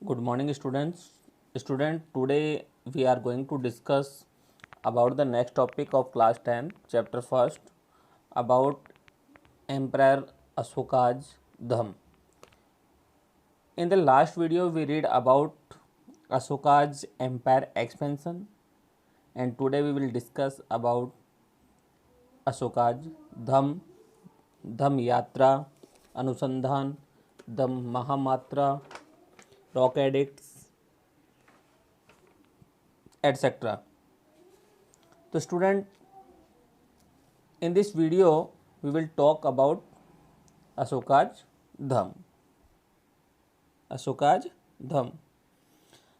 Good morning, students. Today we are going to discuss about the next topic of class 10, chapter first, about Emperor Ashoka's Dham. In the last video, we read about Ashoka's empire expansion, and today we will discuss about Ashoka's Dham, Dham Yatra, Anusandhan, Dham Mahamatra, Rock Edicts, etc. तो student, in this video we will talk about Ashoka's dhamma. Ashoka's धम।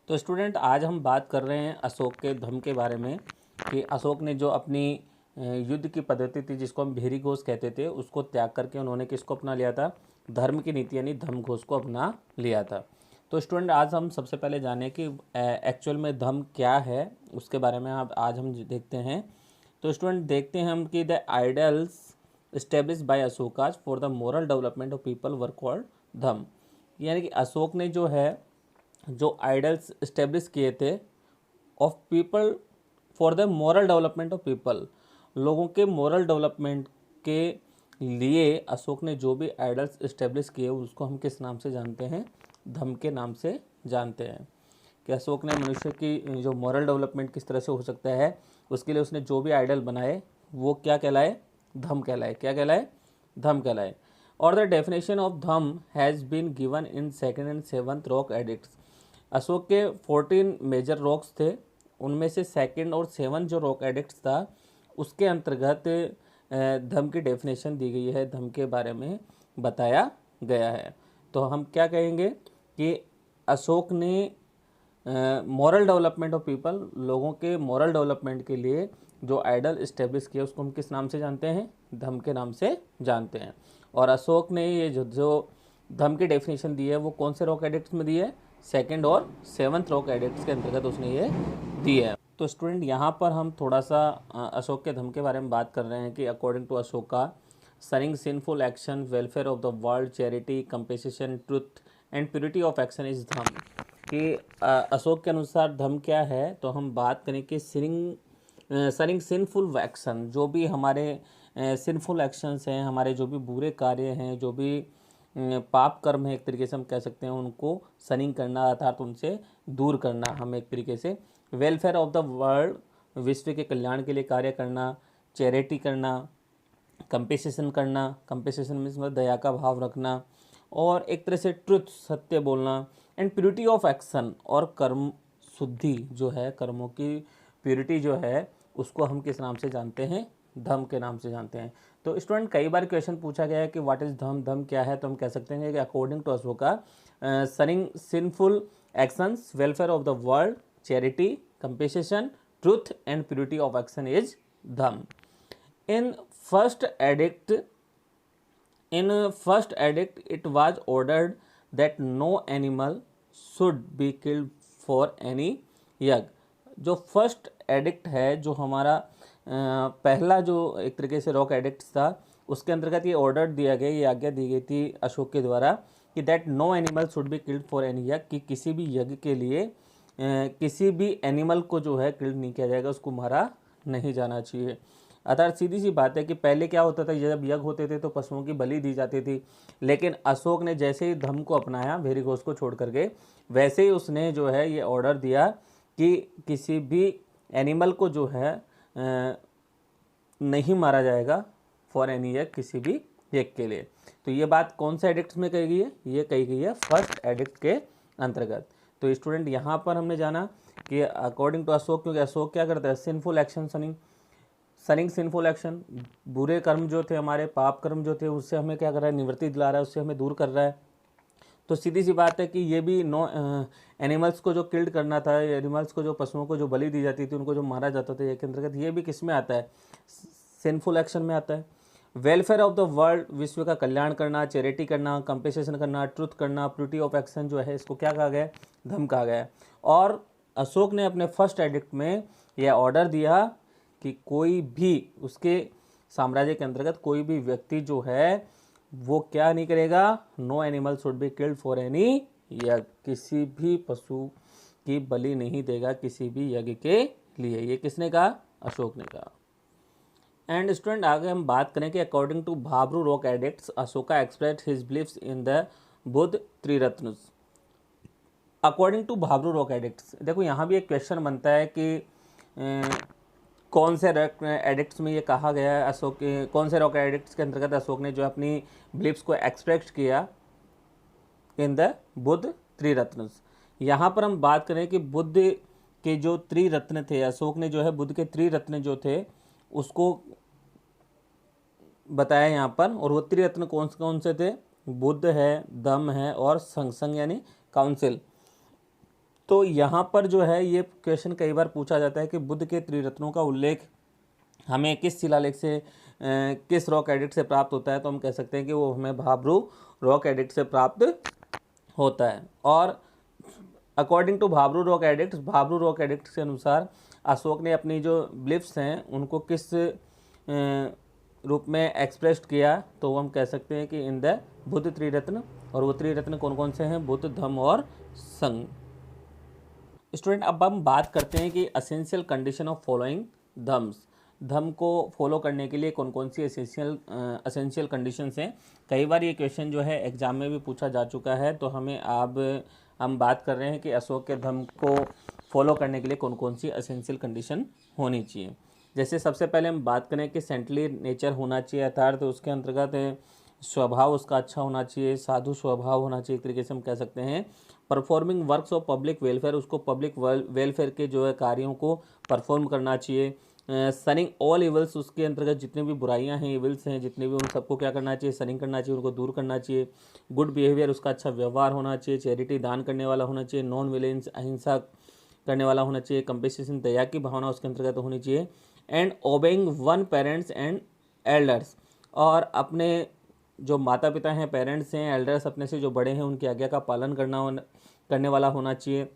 तो student, आज हम बात कर रहे हैं अशोक के धम के बारे में कि अशोक ने जो अपनी युद्ध की पद्धति थी जिसको हम भेरी घोष कहते थे उसको त्याग करके उन्होंने किसको अपना लिया था? धर्म की नीति यानी धम घोष को अपना लिया था। तो स्टूडेंट, आज हम सबसे पहले जाने कि एक्चुअल में धम क्या है उसके बारे में आज हम देखते हैं। तो स्टूडेंट, देखते हैं हम कि the idols establish by Ashoka's for the moral development of people were called धम। यानी कि अशोक ने जो है जो आइडल्स एस्टेब्लिश किए थे of people for the moral development of people, लोगों के मोरल डेवलपमेंट के लिए अशोक ने जो भी आइडल्स एस्टेब्लिश किए उसको हम किस नाम से जानते हैं? धम के नाम से जानते हैं। कि अशोक ने मनुष्य की जो मॉरल डेवलपमेंट किस तरह से हो सकता है उसके लिए उसने जो भी आइडल बनाए वो क्या कहलाए? धम कहलाए। क्या कहलाए? धम कहलाए। और the definition of Dhamma has been given in second and seventh rock edicts. Ashoka के 14 मेजर रॉक्स थे, उनमें से सेकंड और सेवन जो रॉक एडिक्ट्स था उसके अंतर्गत धम की डेफिनेशन दी गई है, धम के बारे में बताया गया है। तो हम क्या कहेंगे कि अशोक ने मॉरल डेवलपमेंट ऑफ पीपल, लोगों के मॉरल डेवलपमेंट के लिए जो आइडल इस्टेब्लिश किया उसको हम किस नाम से जानते हैं? धम के नाम से जानते हैं। और अशोक ने ये जो धम की डेफिनेशन दी है वो कौन से रॉक एडिक्ट्स में दी है? सेकंड और सेवन्थ रॉक एडिक्ट्स के अंतर्गत उसने ये दी है। तो स्टूडेंट, यहाँ पर हम थोड़ा सा अशोक के धम के बारे में बात कर रहे हैं कि according to Ashoka, shunning sinful action, welfare of the world, charity, compassion, truth and purity of action is dhamma. कि अशोक के अनुसार धम क्या है? तो हम बात करें कि सनिंग सिनफुल एक्शन, जो भी हमारे सिनफुल एक्शंस हैं, हमारे जो भी बुरे कार्य हैं, जो भी पाप कर्म है, एक तरीके से हम कह सकते हैं उनको सनिंग करना अर्थात उनसे दूर करना हम एक तरीके से। वेलफेयर ऑफ द वर्ल्ड, विश्व के कल्याण के लिए कार्य करना, चैरिटी करना, कंपेसेशन करना, कंपेसेशन मीन्स मतलब दया का भाव रखना, और एक तरह से ट्रुथ, सत्य बोलना, एंड प्योरिटी ऑफ एक्शन, और कर्म शुद्धि जो है, कर्मों की प्योरिटी जो है उसको हम किस नाम से जानते हैं? धम के नाम से जानते हैं। तो स्टूडेंट, कई बार क्वेश्चन पूछा गया है कि व्हाट इज धम, धम क्या है? तो हम कह सकते हैं कि according to Ashoka, shunning sinful actions, welfare of the world, charity, compassion, truth and purity of action is dhamma. In first edict, it was ordered that no animal should be killed for any यज्ञ। जो first addict है, जो हमारा पहला जो एक तरीके से रॉक एडिक्ट था, उसके अंतर्गत ये ऑर्डर दिया गया, ये आज्ञा दी गई थी अशोक के द्वारा कि that no animal should be killed for any yajna, कि किसी भी यज्ञ के लिए किसी भी एनिमल को जो है किल्ड नहीं किया जाएगा, उसको मारा नहीं जाना चाहिए। अर्थात सीधी सी बात है कि पहले क्या होता था, जब यज्ञ होते थे तो पशुओं की बलि दी जाती थी, लेकिन अशोक ने जैसे ही धम को अपनाया भेरी घोष को छोड़ करके, वैसे ही उसने जो है ये ऑर्डर दिया कि किसी भी एनिमल को जो है नहीं मारा जाएगा फॉर एनी यज्ञ, किसी भी यज्ञ के लिए। तो ये बात कौन से एडिक्ट में कही गई है? ये कही गई है फर्स्ट एडिक्ट के अंतर्गत। तो स्टूडेंट, यहाँ पर हमने जाना कि अकॉर्डिंग टू अशोक, क्योंकि अशोक क्या करता है? सिंफुल एक्शन सनिंग सिंफुल एक्शन, बुरे कर्म जो थे, हमारे पाप कर्म जो थे, उससे हमें क्या कर रहा है? निवृत्ति दिला रहा है, उससे हमें दूर कर रहा है। तो सीधी सी बात है कि ये भी नो एनिमल्स को जो किल्ड करना था, एनिमल्स को जो पशुओं को जो बलि दी जाती थी, उनको जो मारा जाता था, ये के अंतर्गत ये भी किस में आता है? सिंफुल एक्शन में आता है। वेलफेयर ऑफ द वर्ल्ड, विश्व का कल्याण करना, चैरिटी करना, कंपेसेशन करना, ट्रुथ करना, प्योरिटी ऑफ एक्शन जो है, इसको क्या कहा गया? धम कहा गया। और अशोक ने अपने फर्स्ट एडिक्ट में यह ऑर्डर दिया कि कोई भी उसके साम्राज्य के अंतर्गत कोई भी व्यक्ति जो है वो क्या नहीं करेगा? No animal should be killed for any yajna, किसी भी पशु की बलि नहीं देगा किसी भी यज्ञ के लिए। ये किसने कहा? अशोक ने कहा। एंड स्टूडेंट आगे हम बात करें कि according to Bhabru rock edicts Ashoka expressed his beliefs in the Buddha Triratna. According to Bhabru rock edicts, देखो यहाँ भी एक क्वेश्चन बनता है कि कौन से रॉक एडिक्ट्स में ये कहा गया है, अशोक कौन से रॉक एडिक्ट्स के अंतर्गत अशोक ने जो अपनी बिलीफ्स को एक्सप्रेस किया इन द बुद्ध त्रिरत्न। यहाँ पर हम बात करें कि बुद्ध के जो त्रिरत्न थे, अशोक ने जो है बुद्ध के त्रिरत्न जो थे उसको बताया यहाँ पर। और वो त्रिरत्न कौन कौन से थे? बुद्ध है, धम्म है और संघ, संघ यानी काउंसिल। तो यहाँ पर जो है ये क्वेश्चन कई बार पूछा जाता है कि बुद्ध के त्रिरत्नों का उल्लेख हमें किस शिलालेख से किस रॉक एडिक्ट से प्राप्त होता है, तो हम कह सकते हैं कि वो हमें भाब्रू रॉक एडिक्ट से प्राप्त होता है। और according to Bhabru rock edict, Bhabru rock edict के अनुसार अशोक ने अपनी जो बिलीफ्स हैं उनको किस रूप में एक्सप्रेस्ड किया, तो हम कह सकते हैं कि इन द बुद्ध त्रिरत्न। और वो त्रिरत्न कौन कौन से हैं? बुद्ध, धम्म और संघ। स्टूडेंट अब हम बात करते हैं कि एसेंशियल कंडीशन ऑफ फॉलोइंग धम्स, धम्म को फॉलो करने के लिए कौन कौन सी एसेंशियल कंडीशंस हैं। कई बार ये क्वेश्चन जो है एग्जाम में भी पूछा जा चुका है, तो हम बात कर रहे हैं कि अशोक के धम्म को फॉलो करने के लिए कौन कौन सी एसेंशियल कंडीशन होनी चाहिए। जैसे सबसे पहले हम बात करें कि सेंटली नेचर होना चाहिए, अर्थात उसके अंतर्गत स्वभाव उसका अच्छा होना चाहिए, साधु स्वभाव होना चाहिए, एक तरीके से हम कह सकते हैं। Performing works of public welfare, उसको पब्लिक वेलफेयर के जो है कार्यों को परफॉर्म करना चाहिए। सनिंग ऑल इवल्स, उसके अंतर्गत जितनी भी बुराइयां हैं, इवल्स हैं जितने भी, उन सबको क्या करना चाहिए? सनिंग करना चाहिए, उनको दूर करना चाहिए। गुड बिहेवियर, उसका अच्छा व्यवहार होना चाहिए। चैरिटी, दान करने वाला होना चाहिए। नॉन विलेंस, अहिंसा करने वाला होना चाहिए। कंपेशन, दया की भावना उसके अंतर्गत होनी चाहिए। And obeying one parents and elders, और अपने जो माता पिता हैं, पेरेंट्स हैं, एल्डर्स अपने से जो बड़े हैं, उनकी आज्ञा का पालन करने वाला होना चाहिए।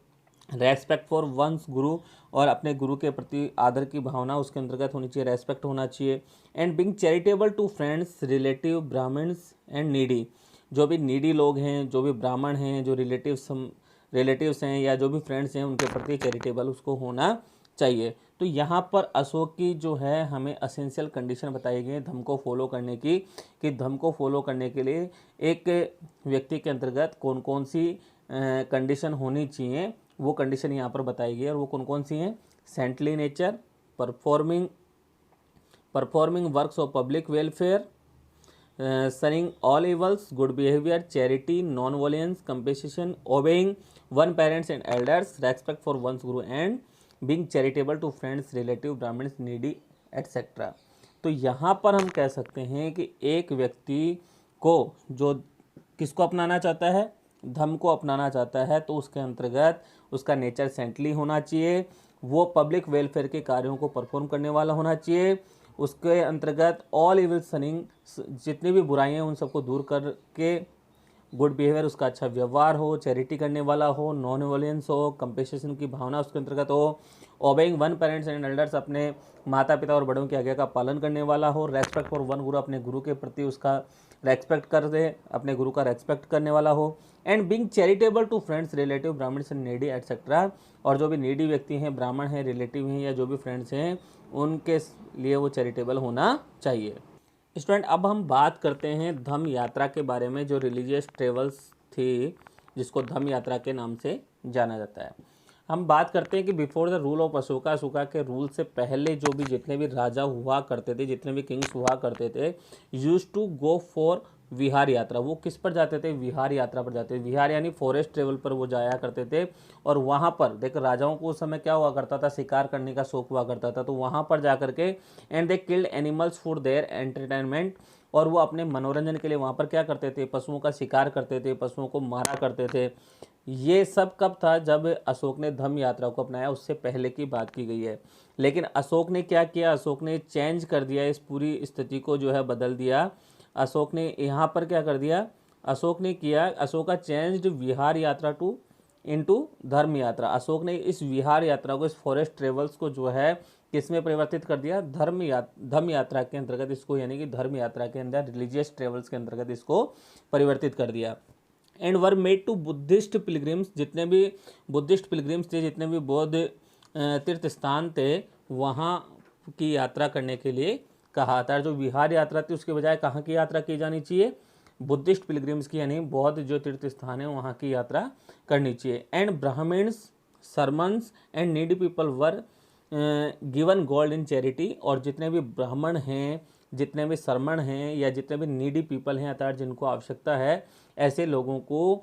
रेस्पेक्ट फॉर वंस गुरु, और अपने गुरु के प्रति आदर की भावना उसके अंतर्गत होनी चाहिए, रेस्पेक्ट होना चाहिए। And being charitable to friends, relative, Brahmans and needy, जो भी नीडी लोग हैं, जो भी ब्राह्मण हैं, जो रिलेटिव्स हैं या जो भी फ्रेंड्स हैं, उनके प्रति चैरिटेबल उसको होना चाहिए। तो यहाँ पर अशोक की जो है हमें एसेंशियल कंडीशन बताई गई है धम्म को फॉलो करने की, कि धम्म को फॉलो करने के लिए एक व्यक्ति के अंतर्गत कौन कौन सी कंडीशन होनी चाहिए, वो कंडीशन यहाँ पर बताई गई है। और वो कौन कौन सी हैं? Saintly nature, performing works of public welfare, shunning all evils, good behaviour, charity, non violence, compassion, obeying one parents and elders, respect for one's guru and being charitable to friends, relative, Brahmins, needy etcetera. तो यहाँ पर हम कह सकते हैं कि एक व्यक्ति को जो किसको अपनाना चाहता है? धम्म को अपनाना चाहता है, तो उसके अंतर्गत उसका नेचर सेंटली होना चाहिए, वो पब्लिक वेलफेयर के कार्यों को परफॉर्म करने वाला होना चाहिए, उसके अंतर्गत ऑल इविल सनिंग, जितनी भी बुराइयां उन सबको दूर करके, गुड बिहेवियर, उसका अच्छा व्यवहार हो, चैरिटी करने वाला हो, नॉन वॉलेंस हो, कंपेशन की भावना उसके अंतर्गत हो, obeying one parents and elders, अपने माता पिता और बड़ों की आज्ञा का पालन करने वाला हो, रेस्पेक्ट फॉर वन गुरु, अपने गुरु के प्रति उसका रेस्पेक्ट कर दे, अपने गुरु का रेस्पेक्ट करने वाला हो। And being charitable to friends, relative, Brahmans and needy etcetera, और जो भी नीडी व्यक्ति हैं, ब्राह्मण हैं, रिलेटिव हैं या जो भी फ्रेंड्स हैं, उनके लिए वो चैरिटेबल होना चाहिए। स्टूडेंट अब हम बात करते हैं धम्म यात्रा के बारे में, जो रिलीजियस ट्रेवल्स थी जिसको धम्म यात्रा के नाम से जाना जाता है। हम बात करते हैं कि before the rule of Ashoka, Ashoka के रूल से पहले जो भी जितने भी राजा हुआ करते थे, जितने भी किंग्स हुआ करते थे, यूज्ड टू गो फॉर विहार यात्रा। वो किस पर जाते थे? विहार यात्रा पर जाते थे। विहार यानी फॉरेस्ट ट्रेवल पर वो जाया करते थे। और वहाँ पर देख, राजाओं को उस समय क्या हुआ करता था? शिकार करने का शौक हुआ करता था, तो वहाँ पर जा करके and they killed animals for their entertainment, और वो अपने मनोरंजन के लिए वहाँ पर क्या करते थे? पशुओं का शिकार करते थे, पशुओं को मारा करते थे। ये सब कब था? जब अशोक ने धम्म यात्रा को अपनाया, उससे पहले की बात की गई है। लेकिन अशोक ने क्या किया? अशोक ने चेंज कर दिया, इस पूरी स्थिति को जो है बदल दिया। अशोक ने यहाँ पर क्या कर दिया? अशोका चेंज्ड विहार यात्रा टू इनटू धर्म यात्रा। अशोक ने इस विहार यात्रा को, इस फॉरेस्ट ट्रेवल्स को जो है किस में परिवर्तित कर दिया? धर्म यात्रा के अंतर्गत इसको, यानी कि धर्म यात्रा के अंदर, रिलीजियस ट्रेवल्स के अंतर्गत इसको परिवर्तित कर दिया। And were made to Buddhist pilgrims, जितने भी बुद्धिस्ट पिलग्रिम्स थे, जितने भी बौद्ध तीर्थ स्थान थे, वहाँ की यात्रा करने के लिए कहा था। जो विहार यात्रा थी उसके बजाय कहाँ की यात्रा की जानी चाहिए? बुद्धिस्ट पिलग्रिम्स की, यानी बौद्ध जो तीर्थ स्थान है वहाँ की यात्रा करनी चाहिए। And Brahmans, sermons and needy people were given gold in charity, और जितने भी ब्राह्मण हैं, जितने भी सरमण हैं, या जितने भी नीडी पीपल हैं, अर्थात जिनको आवश्यकता है, ऐसे लोगों को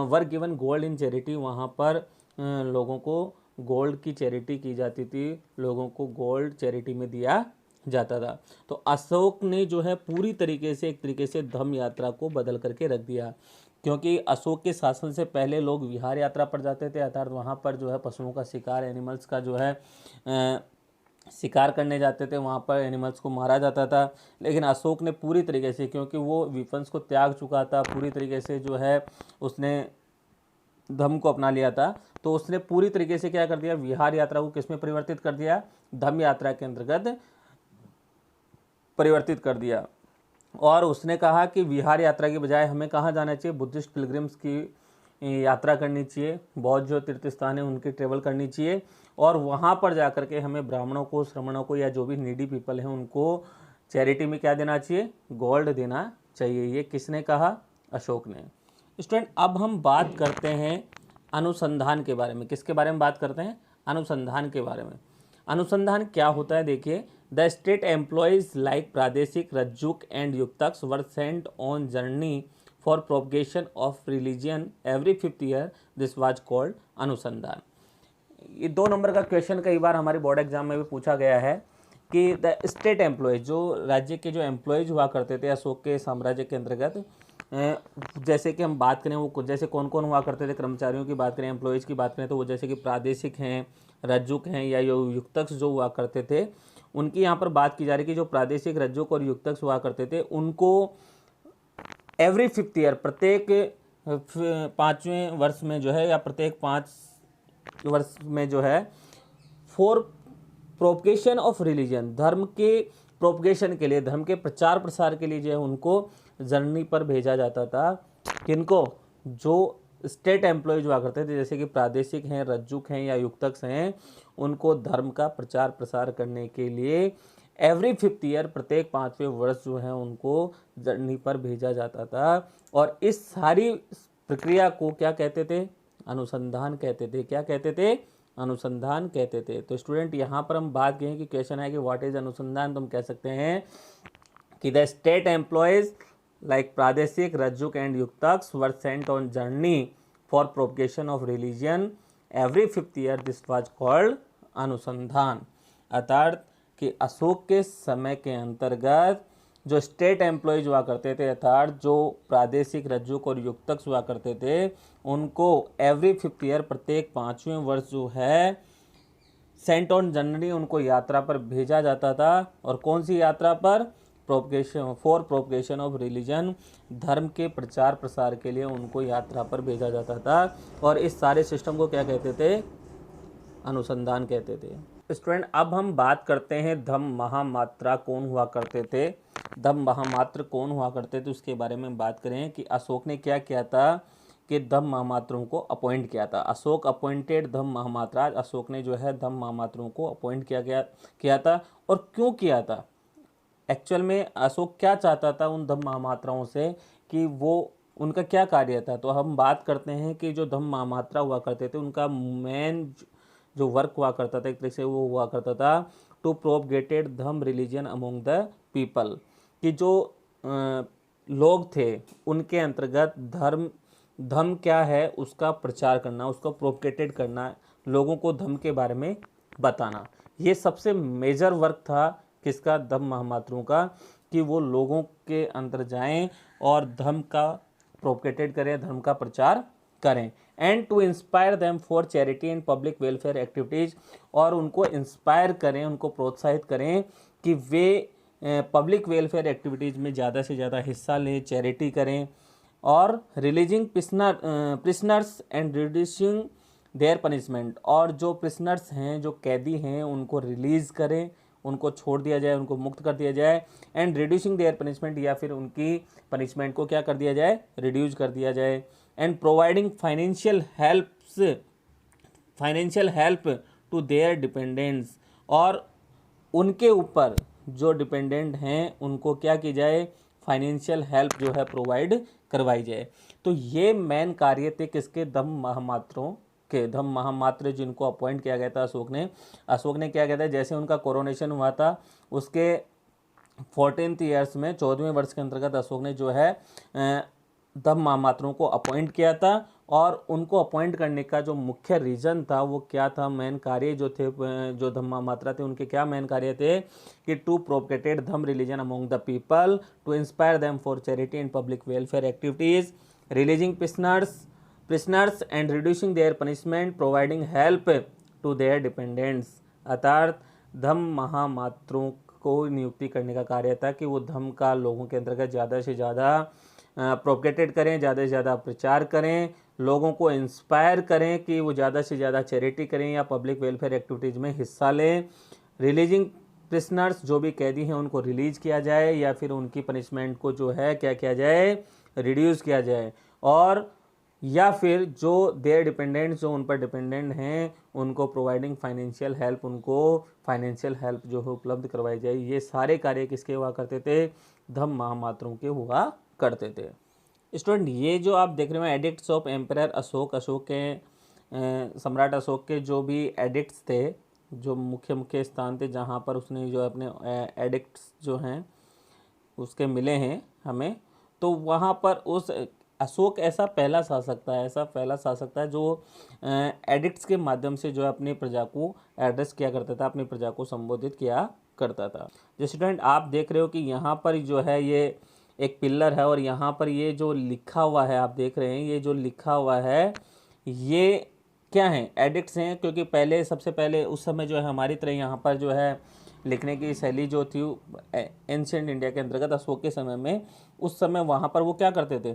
वर गिवन गोल्ड इन चैरिटी, वहाँ पर लोगों को गोल्ड की चैरिटी की जाती थी, लोगों को गोल्ड चैरिटी में दिया जाता था। तो अशोक ने जो है पूरी तरीके से, एक तरीके से धम्म यात्रा को बदल करके रख दिया, क्योंकि अशोक के शासन से पहले लोग विहार यात्रा पर जाते थे, अर्थात वहाँ पर जो है पशुओं का शिकार, एनिमल्स का जो है शिकार करने जाते थे, वहाँ पर एनिमल्स को मारा जाता था। लेकिन अशोक ने पूरी तरीके से, क्योंकि वो विपन्स को त्याग चुका था, पूरी तरीके से जो है उसने धम्म को अपना लिया था, तो उसने पूरी तरीके से क्या कर दिया, विहार यात्रा को किस में परिवर्तित कर दिया? धम्म यात्रा के अंतर्गत परिवर्तित कर दिया। और उसने कहा कि विहार यात्रा के बजाय हमें कहाँ जाना चाहिए? बुद्धिस्ट पिलग्रिम्स की यात्रा करनी चाहिए, बौद्ध जो तीर्थ स्थान है उनकी ट्रेवल करनी चाहिए, और वहाँ पर जा कर के हमें ब्राह्मणों को, श्रमणों को, या जो भी नीडी पीपल हैं उनको चैरिटी में क्या देना चाहिए? गोल्ड देना चाहिए। ये किसने कहा? अशोक ने। स्टूडेंट, अब हम बात करते हैं अनुसंधान के बारे में। किसके बारे में बात करते हैं? अनुसंधान के बारे में। अनुसंधान क्या होता है? देखिए, the state employees like Pradeshik Rajjuk and Yuktaks were sent on journey for propagation of religion every 5th year, this was called Anusandhan. ये 2 नंबर का क्वेश्चन कई बार हमारे बोर्ड एग्जाम में भी पूछा गया है कि द स्टेट एम्प्लॉयज, जो राज्य के जो एम्प्लॉयज हुआ करते थे अशोक के साम्राज्य के अंतर्गत, जैसे कि हम बात करें वो जैसे कौन कौन हुआ करते थे, कर्मचारियों की बात करें, एम्प्लॉयज़ की बात करें, तो वो जैसे कि प्रादेशिक हैं, रज्जुक हैं, या युक्तक्स जो हुआ करते थे, उनकी यहाँ पर बात की जा रही है कि जो प्रादेशिक, रज्जुक और युक्तक्स हुआ करते थे उनको एवरी 5th ईयर, प्रत्येक 5वें वर्ष में जो है, या प्रत्येक 5 वर्ष में जो है, फॉर प्रोपगेशन ऑफ रिलीजन, धर्म के प्रोपगेशन के लिए, धर्म के प्रचार प्रसार के लिए जो है उनको जर्नी पर भेजा जाता था। किनको? जो स्टेट एम्प्लॉयज हुआ करते थे, जैसे कि प्रादेशिक हैं, रज्जुक हैं, या युक्तक्स हैं, उनको धर्म का प्रचार प्रसार करने के लिए एवरी 5th ईयर, प्रत्येक 5वें वर्ष जो है उनको जर्नी पर भेजा जाता था। और इस सारी प्रक्रिया को क्या कहते थे? अनुसंधान कहते थे। क्या कहते थे? अनुसंधान कहते थे। तो स्टूडेंट, यहाँ पर हम बात करें कि क्वेश्चन है कि व्हाट इज अनुसंधान, तो हम कह सकते हैं कि the state employees like Pradeshik, Rajjuk and Yuktaks were sent on journey for propagation of religion every 5th year, this was called अनुसंधान। अर्थात कि अशोक के समय के अंतर्गत जो स्टेट एम्प्लॉयज हुआ करते थे, अर्थात जो प्रादेशिक, रज्जुक और युक्तक्स हुआ करते थे, उनको एवरी 5th ईयर, प्रत्येक 5वें वर्ष जो है, सेंट ऑन जर्नी, उनको यात्रा पर भेजा जाता था। और कौन सी यात्रा पर? Propagation, for propagation of religion, धर्म के प्रचार प्रसार के लिए उनको यात्रा पर भेजा जाता था। और इस सारे सिस्टम को क्या कहते थे? अनुसंधान कहते थे। स्टूडेंट, अब हम बात करते हैं धम्म महामात्रा कौन हुआ करते थे। धम्म महामात्र कौन हुआ करते थे उसके बारे में बात करें कि अशोक ने क्या किया था कि धम्म महामात्रों को अपॉइंट किया था। अशोक अपॉइंटेड धम्म महामात्रा। अशोक ने जो है धम्म महामात्रों को अपॉइंट किया था। और क्यों किया था? एक्चुअल में अशोक क्या चाहता था उन धम्म महामात्राओं से, कि वो उनका क्या कार्य था? तो हम बात करते हैं कि जो धम्म महामात्रा हुआ करते थे उनका मेन जो वर्क हुआ करता था, एक तरह से वो हुआ करता था to propagated dhamma religion among the people, कि जो लोग थे उनके अंतर्गत धर्म क्या है उसका प्रचार करना, उसको प्रोपगेटेड करना, लोगों को धर्म के बारे में बताना। ये सबसे मेजर वर्क था किसका? धम्म महामात्रों का, कि वो लोगों के अंदर जाएं और धर्म का प्रोपगेटेड करें, धर्म का प्रचार करें। And to inspire them for charity and public welfare activities, और उनको इंस्पायर करें, उनको प्रोत्साहित करें कि वे पब्लिक वेलफेयर एक्टिविटीज़ में ज़्यादा से ज़्यादा हिस्सा लें, चैरिटी करें, और releasing prisoners and reducing their punishment, और जो प्रिजनर्स हैं, जो कैदी हैं, उनको रिलीज़ करें, उनको छोड़ दिया जाए, उनको मुक्त कर दिया जाए। एंड रिड्यूसिंग देयर पनिशमेंट, या फिर उनकी पनिशमेंट को क्या कर दिया जाए? रिड्यूस कर दिया जाए। And providing financial help to their dependents, और उनके ऊपर जो डिपेंडेंट हैं उनको क्या की जाए, फाइनेंशियल हेल्प जो है प्रोवाइड करवाई जाए। तो ये मेन कार्य थे किसके, धम्म महामात्रों के। धम्म महामात्र जिनको अपॉइंट किया गया था अशोक ने क्या किया था, जैसे उनका कोरोनेशन हुआ था उसके 14th ईयर्स में, 14वें वर्ष के अंतर्गत अशोक ने जो है धम्म महामात्रों को अपॉइंट किया था। और उनको अपॉइंट करने का जो मुख्य रीजन था वो क्या था, मेन कार्य जो थे, जो धम्म महामात्रा थे उनके क्या मेन कार्य थे कि to propagated dhamma religion among the people, to inspire them for charity and public welfare activities, releasing prisoners and reducing their punishment, providing help to their dependents. अर्थात धम्म महामात्रों को नियुक्ति करने का कार्य था कि वो धम्म का लोगों के अंतर्गत ज़्यादा से ज़्यादा प्रोपगेटेड करें, ज़्यादा से ज़्यादा प्रचार करें, लोगों को इंस्पायर करें कि वो ज़्यादा से ज़्यादा चैरिटी करें या पब्लिक वेलफेयर एक्टिविटीज़ में हिस्सा लें। रिलीजिंग प्रिजनर्स, जो भी कैदी हैं उनको रिलीज किया जाए या फिर उनकी पनिशमेंट को जो है क्या किया जाए, रिड्यूस किया जाए। और या फिर जो देयर डिपेंडेंट्स, जो उन पर डिपेंडेंट हैं उनको प्रोवाइडिंग फाइनेंशियल हेल्प, उनको फाइनेंशियल हेल्प जो है उपलब्ध करवाई जाए। ये सारे कार्य किसके हुआ करते थे, धम्म महामात्रों के हुआ करते थे। स्टूडेंट, ये जो आप देख रहे हो addicts of emperor Ashok, Ashok के सम्राट अशोक के जो भी एडिक्ट्स थे, जो मुख्य स्थान थे जहाँ पर उसने जो अपने एडिक्ट्स जो हैं उसके मिले हैं हमें, तो वहाँ पर उस अशोक ऐसा पहला शासक था जो एडिक्ट्स के माध्यम से जो है अपनी प्रजा को एड्रेस किया करता था, अपनी प्रजा को संबोधित किया करता था। जो स्टूडेंट आप देख रहे हो कि यहाँ पर जो है ये एक पिलर है और यहाँ पर ये जो लिखा हुआ है आप देख रहे हैं, ये जो लिखा हुआ है ये क्या है, एडिक्ट्स हैं। क्योंकि पहले, सबसे पहले उस समय जो है हमारी तरह यहाँ पर जो है लिखने की शैली जो थी एंशिएंट इंडिया के अंतर्गत अशोक के समय में, उस समय वहाँ पर वो क्या करते थे,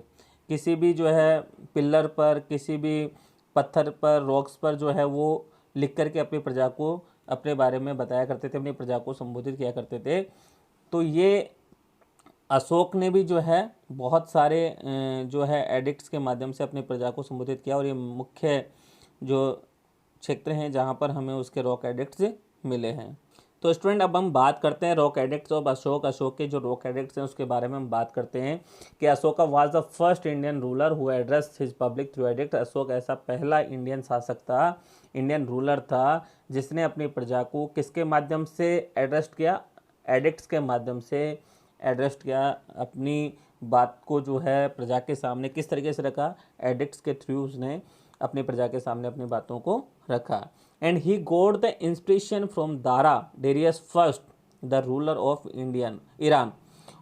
किसी भी जो है पिलर पर, किसी भी पत्थर पर, रॉक्स पर जो है वो लिख करके अपनी प्रजा को अपने बारे में बताया करते थे, अपनी प्रजा को संबोधित किया करते थे। तो ये अशोक ने भी जो है बहुत सारे जो है एडिक्ट्स के माध्यम से अपनी प्रजा को संबोधित किया, और ये मुख्य जो क्षेत्र हैं जहाँ पर हमें उसके रॉक एडिक्ट्स मिले हैं। तो स्टूडेंट अब हम बात करते हैं rock addicts of Ashok. Ashok के जो रॉक एडिक्ट्स हैं उसके बारे में हम बात करते हैं कि Ashoka was the first Indian ruler who addressed his public through addict. Ashok ऐसा पहला इंडियन शासक था, इंडियन रूलर था, जिसने अपनी प्रजा को किसके माध्यम से एड्रेस किया, एडिक्ट्स के माध्यम से एड्रेस किया। अपनी बात को जो है प्रजा के सामने किस तरीके से रखा, एडिक्ट्स के थ्रू उसने अपनी प्रजा के सामने अपनी बातों को रखा। And he goat the inspiration from Dara Darius first the ruler of Iran.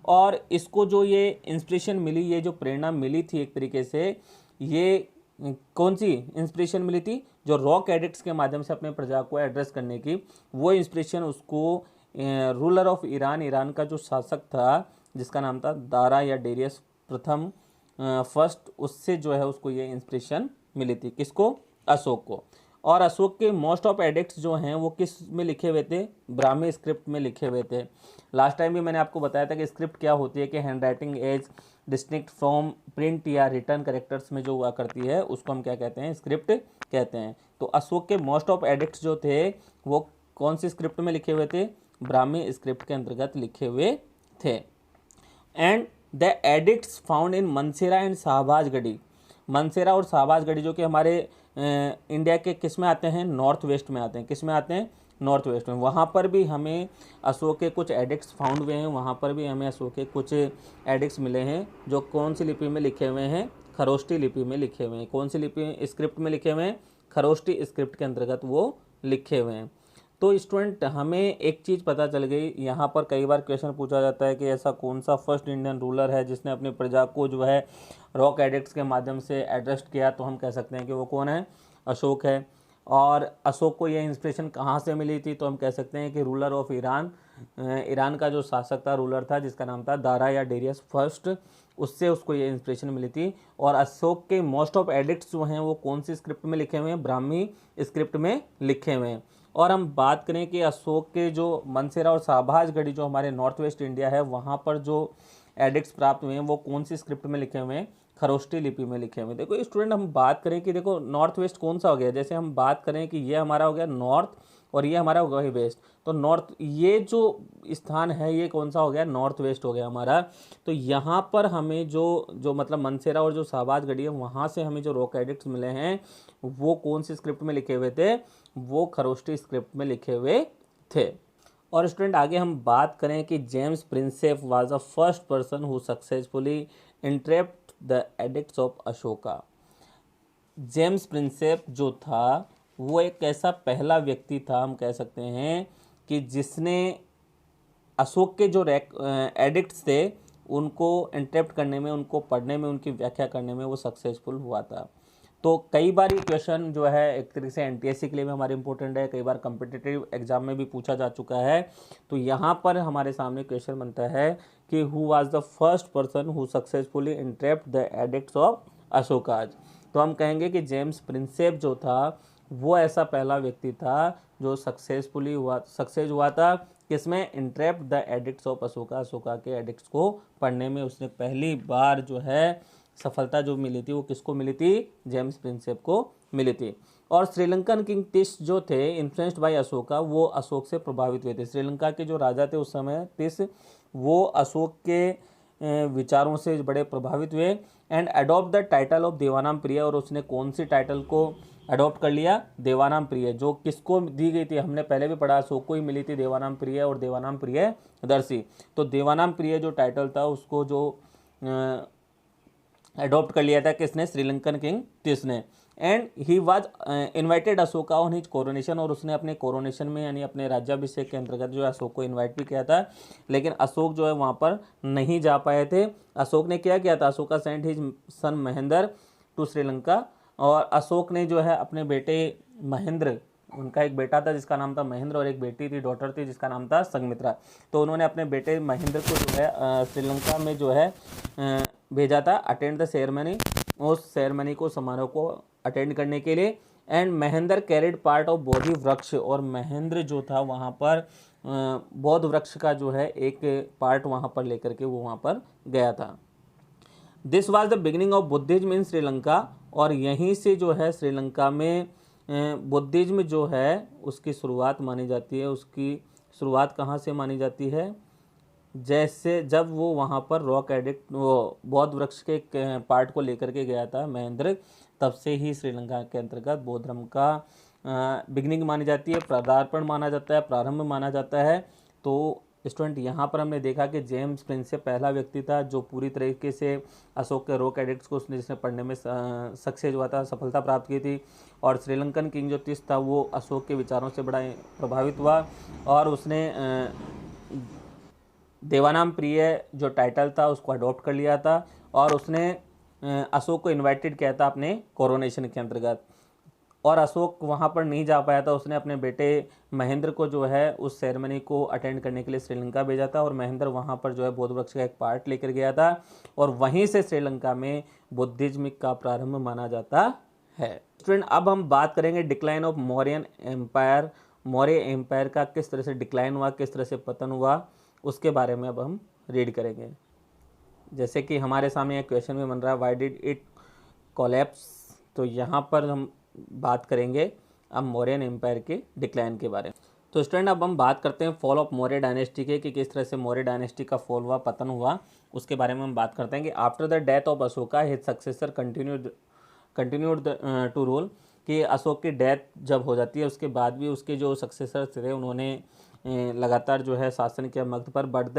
और इसको जो ये इंस्पिरेशन मिली, ये जो प्रेरणा मिली थी एक तरीके से, ये कौन सी इंस्पिरेशन मिली थी, जो रॉक एडिक्ट्स के माध्यम से अपने प्रजा को एड्रेस करने की, वो इंस्पिरेशन उसको रूलर ऑफ ईरान, ईरान का जो शासक था जिसका नाम था दारा या डेरियस प्रथम फर्स्ट, उससे जो है उसको ये इंस्पिरेशन मिली थी। किसको, अशोक को। और अशोक के मोस्ट ऑफ एडिक्ट्स जो हैं वो किस में लिखे हुए थे, ब्राह्मी स्क्रिप्ट में लिखे हुए थे। लास्ट टाइम भी मैंने आपको बताया था कि स्क्रिप्ट क्या होती है, कि handwriting as distinct from print या रिटर्न करेक्टर्स में जो हुआ करती है उसको हम क्या कहते हैं, स्क्रिप्ट कहते हैं। तो अशोक के मोस्ट ऑफ एडिक्ट्स जो थे वो कौन सी स्क्रिप्ट में लिखे हुए थे, ब्राह्मी स्क्रिप्ट के अंतर्गत लिखे हुए थे। And the addicts found in Mansera and Shahbazgarhi. Mansera और शाहबाजगढ़ी जो कि हमारे इंडिया के किस में आते हैं, नॉर्थ वेस्ट में आते हैं। किस में आते हैं, नॉर्थ वेस्ट में। वहाँ पर भी हमें अशोक के कुछ एडिक्ट्स फाउंड हुए हैं, वहाँ पर भी हमें अशोक के कुछ एडिक्ट्स मिले हैं जो कौन सी लिपि में लिखे हुए हैं, खरोष्टी लिपि में लिखे हुए हैं। कौन सी लिपि, स्क्रिप्ट में लिखे हुए हैं, खरोष्टी स्क्रिप्ट के अंतर्गत वो लिखे हुए हैं। तो स्टूडेंट हमें एक चीज़ पता चल गई, यहाँ पर कई बार क्वेश्चन पूछा जाता है कि ऐसा कौन सा फर्स्ट इंडियन रूलर है जिसने अपनी प्रजा को जो है रॉक एडिक्ट्स के माध्यम से एड्रेस किया, तो हम कह सकते हैं कि वो कौन है, अशोक है। और अशोक को ये इंस्पिरेशन कहाँ से मिली थी, तो हम कह सकते हैं कि रूलर ऑफ ईरान, ईरान का जो शासक था, रूलर था जिसका नाम था दारा या डेरियस फर्स्ट, उससे उसको ये इंस्पिरेशन मिली थी। और अशोक के मोस्ट ऑफ एडिक्ट्स जो हैं वो कौन सी स्क्रिप्ट में लिखे हुए हैं, ब्राह्मी स्क्रिप्ट में लिखे हुए हैं। और हम बात करें कि अशोक के जो मनसेरा और शाहबाजगढ़ी जो हमारे नॉर्थ वेस्ट इंडिया है वहाँ पर जो एडिक्ट्स प्राप्त हुए हैं वो कौन सी स्क्रिप्ट में लिखे हुए हैं, खरोष्टी लिपि में लिखे हुए। देखो स्टूडेंट, हम बात करें कि देखो नॉर्थ वेस्ट कौन सा हो गया, जैसे हम बात करें कि ये हमारा हो गया नॉर्थ और ये हमारा हो गया वेस्ट, तो नॉर्थ ये जो स्थान है ये कौन सा हो गया, नॉर्थ वेस्ट हो गया हमारा। तो यहाँ पर हमें जो जो मतलब मनसेरा और जो शाहबाज गढ़ी है वहाँ से हमें जो रॉक एडिक्ट्स मिले हैं वो कौन सी स्क्रिप्ट में लिखे हुए थे, वो खरोष्टी स्क्रिप्ट में लिखे हुए थे। और स्टूडेंट आगे हम बात करें कि James Prinsep was the first person who successfully interpret the edicts of Ashoka. James Prinsep जो था वो एक ऐसा पहला व्यक्ति था, हम कह सकते हैं कि जिसने अशोक के जो एडिक्ट्स थे उनको इंटरप्ट करने में, उनको पढ़ने में, उनकी व्याख्या करने में वो सक्सेसफुल हुआ था। तो कई बार ये क्वेश्चन जो है एक तरीके से एनटीएससी के लिए भी हमारे इंपॉर्टेंट है, कई बार कम्पिटिटिव एग्जाम में भी पूछा जा चुका है। तो यहाँ पर हमारे सामने क्वेश्चन बनता है कि who was the first person who successfully interpret the edicts of Ashoka's. तो हम कहेंगे कि जेम्स प्रिंसेप जो था वो ऐसा पहला व्यक्ति था जो सक्सेस हुआ था किसमें, interrupt the edicts of Ashoka, Ashoka के एडिक्ट्स को पढ़ने में उसने पहली बार जो है सफलता जो मिली थी वो किसको मिली थी, जेम्स प्रिंसेप को मिली थी। और श्रीलंकन किंग तिस जो थे इन्फ्लुएंस्ड बाय अशोका, वो अशोक से प्रभावित हुए थे। श्रीलंका के जो राजा थे उस समय तिस, वो अशोक के विचारों से बड़े प्रभावित हुए and adopt the title of Devanam Priya. और उसने कौन सी टाइटल को अडॉप्ट कर लिया, देवानाम प्रिय, जो किसको दी गई थी, हमने पहले भी पढ़ा अशोक को ही मिली थी देवानाम प्रिय और देवानाम प्रिय दर्शी। तो देवानाम प्रिय जो टाइटल था उसको जो अडॉप्ट कर लिया था किसने, श्रीलंकन किंग तिस ने। And he was invited Ashoka on his coronation, और उसने अपने कोरोनेशन में यानी अपने राज्याभिषेक के अंतर्गत जो है अशोक को इन्वाइट भी किया था, लेकिन अशोक जो है वहाँ पर नहीं जा पाए थे। अशोक ने क्या किया था, Ashoka sent his son Mahendra to Sri Lanka, और अशोक ने जो है अपने बेटे महेंद्र, उनका एक बेटा था जिसका नाम था महेंद्र और एक बेटी थी, डॉटर थी जिसका नाम था संघमित्रा। तो उन्होंने अपने बेटे महेंद्र को जो है श्रीलंका में जो है भेजा था अटेंड द सेरेमनी, उस सेरेमनी को, समारोह को अटेंड करने के लिए। And Mahendra carried part of Bodhi Vriksha, और महेंद्र जो था वहाँ पर बौद्ध वृक्ष का जो है एक पार्ट वहाँ पर लेकर के वो वहाँ पर गया था। This was the beginning of Buddhism इन श्रीलंका, और यहीं से जो है श्रीलंका में बुद्धिज्म जो है उसकी शुरुआत मानी जाती है। उसकी शुरुआत कहाँ से मानी जाती है, जैसे जब वो वहाँ पर रॉक एडिक्ट, वो बौद्ध वृक्ष के पार्ट को लेकर के गया था महेंद्र, तब से ही श्रीलंका के अंतर्गत बौद्ध धर्म का बिगिनिंग मानी जाती है, पदार्पण माना जाता है, प्रारंभ माना जाता है। तो स्टूडेंट यहाँ पर हमने देखा कि जेम्स प्रिंसेप पहला व्यक्ति था जो पूरी तरीके से अशोक के रॉक एडिक्ट्स को उसने जिसने पढ़ने में सक्सेस हुआ था, सफलता प्राप्त की थी। और श्रीलंकन किंग जो तिस था वो अशोक के विचारों से बड़ा प्रभावित हुआ और उसने देवानाम प्रिय जो टाइटल था उसको अडॉप्ट कर लिया था, और उसने अशोक को इनवाइटेड किया था अपने कोरोनेशन के अंतर्गत। और अशोक वहाँ पर नहीं जा पाया था, उसने अपने बेटे महेंद्र को जो है उस सेरेमनी को अटेंड करने के लिए श्रीलंका भेजा था, और महेंद्र वहाँ पर जो है बौद्ध वृक्ष का एक पार्ट लेकर गया था, और वहीं से श्रीलंका में बुद्धिज्म का प्रारंभ माना जाता है। स्टूडेंट अब हम बात करेंगे decline of Mauryan empire. Maurya empire का किस तरह से डिक्लाइन हुआ, किस तरह से पतन हुआ, उसके बारे में अब हम रीड करेंगे। जैसे कि हमारे सामने एक क्वेश्चन में बन रहा है व्हाई डिड इट कोलैप्स, तो यहाँ पर हम बात करेंगे अब मौर्यन एम्पायर के डिक्लाइन के बारे में। तो स्टूडेंट अब हम बात करते हैं फॉल ऑफ मौर्य डायनेस्टी के, कि किस तरह से मौर्य डायनेस्टी का फॉल हुआ, पतन हुआ, उसके बारे में हम बात करते हैं। कि after the death of Ashoka his successor continued to rule, कि अशोक की डेथ जब हो जाती है उसके बाद भी उसके जो सक्सेसर थे उन्होंने लगातार जो है शासन किया मगध पर। बट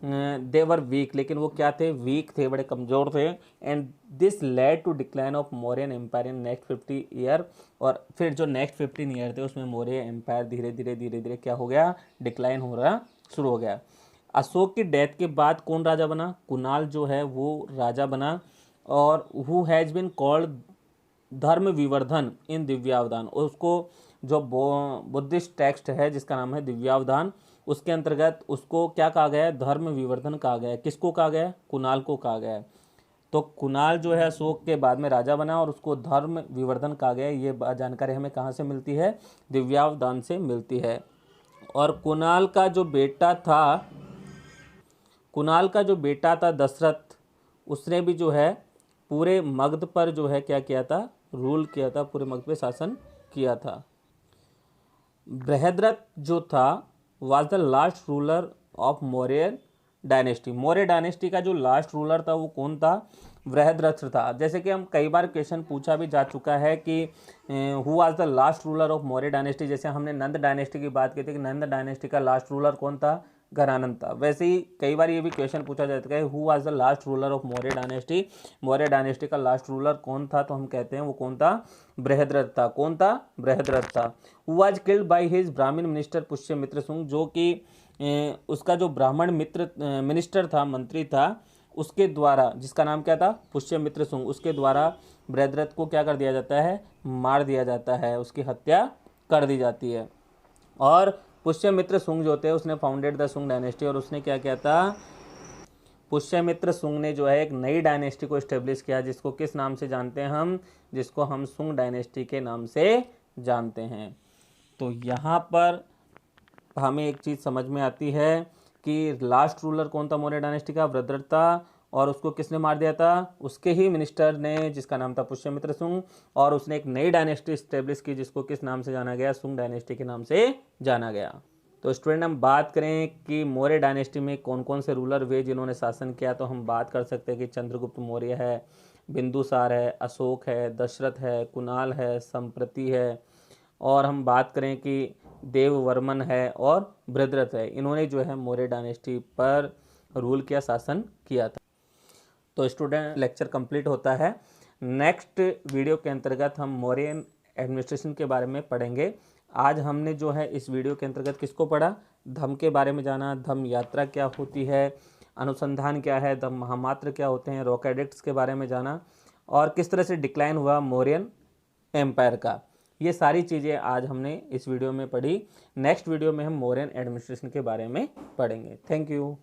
दे वर वीक, लेकिन वो क्या थे, वीक थे, बड़े कमज़ोर थे। And this led to decline of Mauryan empire in next 50 year, और फिर जो नेक्स्ट 15 ईयर थे उसमें मौर्य एम्पायर धीरे धीरे क्या हो गया, डिक्लाइन हो रहा शुरू हो गया। अशोक की डेथ के बाद कौन राजा बना, कुणाल जो है वो राजा बना, और हु हैज़ बिन कॉल्ड धर्म विवर्धन इन दिव्यावधान। उसको जो बुद्धिस्ट टेक्स्ट है जिसका नाम है दिव्यावधान, उसके अंतर्गत उसको क्या कहा गया है, धर्म विवर्धन कहा गया है। किसको कहा गया है, कुणाल को कहा गया है। तो कुणाल जो है अशोक के बाद में राजा बना और उसको धर्म विवर्धन कहा गया है। ये जानकारी हमें कहाँ से मिलती है, दिव्यावधान से मिलती है। और कुणाल का जो बेटा था दशरथ, उसने भी जो है पूरे मगध पर जो है क्या किया था, रूल किया था, पूरे मगध पे शासन किया था। बृहद्रथ जो था was the last ruler of Maurya dynasty. Maurya dynasty का जो लास्ट रूलर था वो कौन था, बृहद्रथ था। जैसे कि हम कई बार क्वेश्चन पूछा भी जा चुका है कि who was the last ruler of Maurya dynasty. जैसे हमने नंद डायनेस्टी की बात की थी कि नंद डायनेस्टी का लास्ट रूलर कौन था, घरानंद था। वैसे ही कई बार ये भी क्वेश्चन पूछा जाता है who was the last ruler of Maurya dynasty. Maurya dynasty का लास्ट रूलर कौन था, तो हम कहते हैं वो कौन था, बृहद्रथ था। कौन था, बृहद्रथ था। Who was killed by his ब्राह्मण मिनिस्टर पुष्यमित्र शुंग, जो कि उसका जो ब्राह्मण मित्र मिनिस्टर था, मंत्री था, उसके द्वारा, जिसका नाम क्या था, पुष्यमित्र शुंग, उसके द्वारा बृहद्रथ को क्या कर दिया जाता है, मार दिया जाता है, उसकी हत्या कर दी जाती है। और पुष्यमित्र शुंग जो थे उसने फाउंडेड द शुंग डायनेस्टी, और उसने क्या किया था, पुष्यमित्र शुंग ने जो है एक नई डायनेस्टी को इस्टेब्लिश किया, जिसको किस नाम से जानते हैं हम, जिसको हम शुंग डायनेस्टी के नाम से जानते हैं। तो यहाँ पर हमें एक चीज़ समझ में आती है कि लास्ट रूलर कौन था मौर्य डायनेस्टी का, बृहद्रथ था, और उसको किसने मार दिया था, उसके ही मिनिस्टर ने, जिसका नाम था पुष्यमित्र शुंग, और उसने एक नई डायनेस्टी इस्टेब्लिश की जिसको किस नाम से जाना गया, शुंग डायनेस्टी के नाम से जाना गया। तो स्टूडेंट हम बात करें कि मौर्य डायनेस्टी में कौन कौन से रूलर हुए जिन्होंने शासन किया, तो हम बात कर सकते हैं कि चंद्रगुप्त मौर्य है, बिंदुसार है, अशोक है, दशरथ है, कुणाल है, संप्रति है, और हम बात करें कि देववर्मन है और बृहद्रथ है। इन्होंने जो है मौर्य डायनेस्टी पर रूल किया, शासन किया था। तो स्टूडेंट लेक्चर कंप्लीट होता है। नेक्स्ट वीडियो के अंतर्गत हम मौर्यन एडमिनिस्ट्रेशन के बारे में पढ़ेंगे। आज हमने जो है इस वीडियो के अंतर्गत किसको पढ़ा, धम्म के बारे में जाना, धम्म यात्रा क्या होती है, अनुसंधान क्या है, धम्म महामात्र क्या होते हैं, रॉक एडिक्ट्स के बारे में जाना, और किस तरह से डिक्लाइन हुआ मौर्यन एम्पायर का। ये सारी चीज़ें आज हमने इस वीडियो में पढ़ी। नेक्स्ट वीडियो में हम मौर्यन एडमिनिस्ट्रेशन के बारे में पढ़ेंगे। Thank you.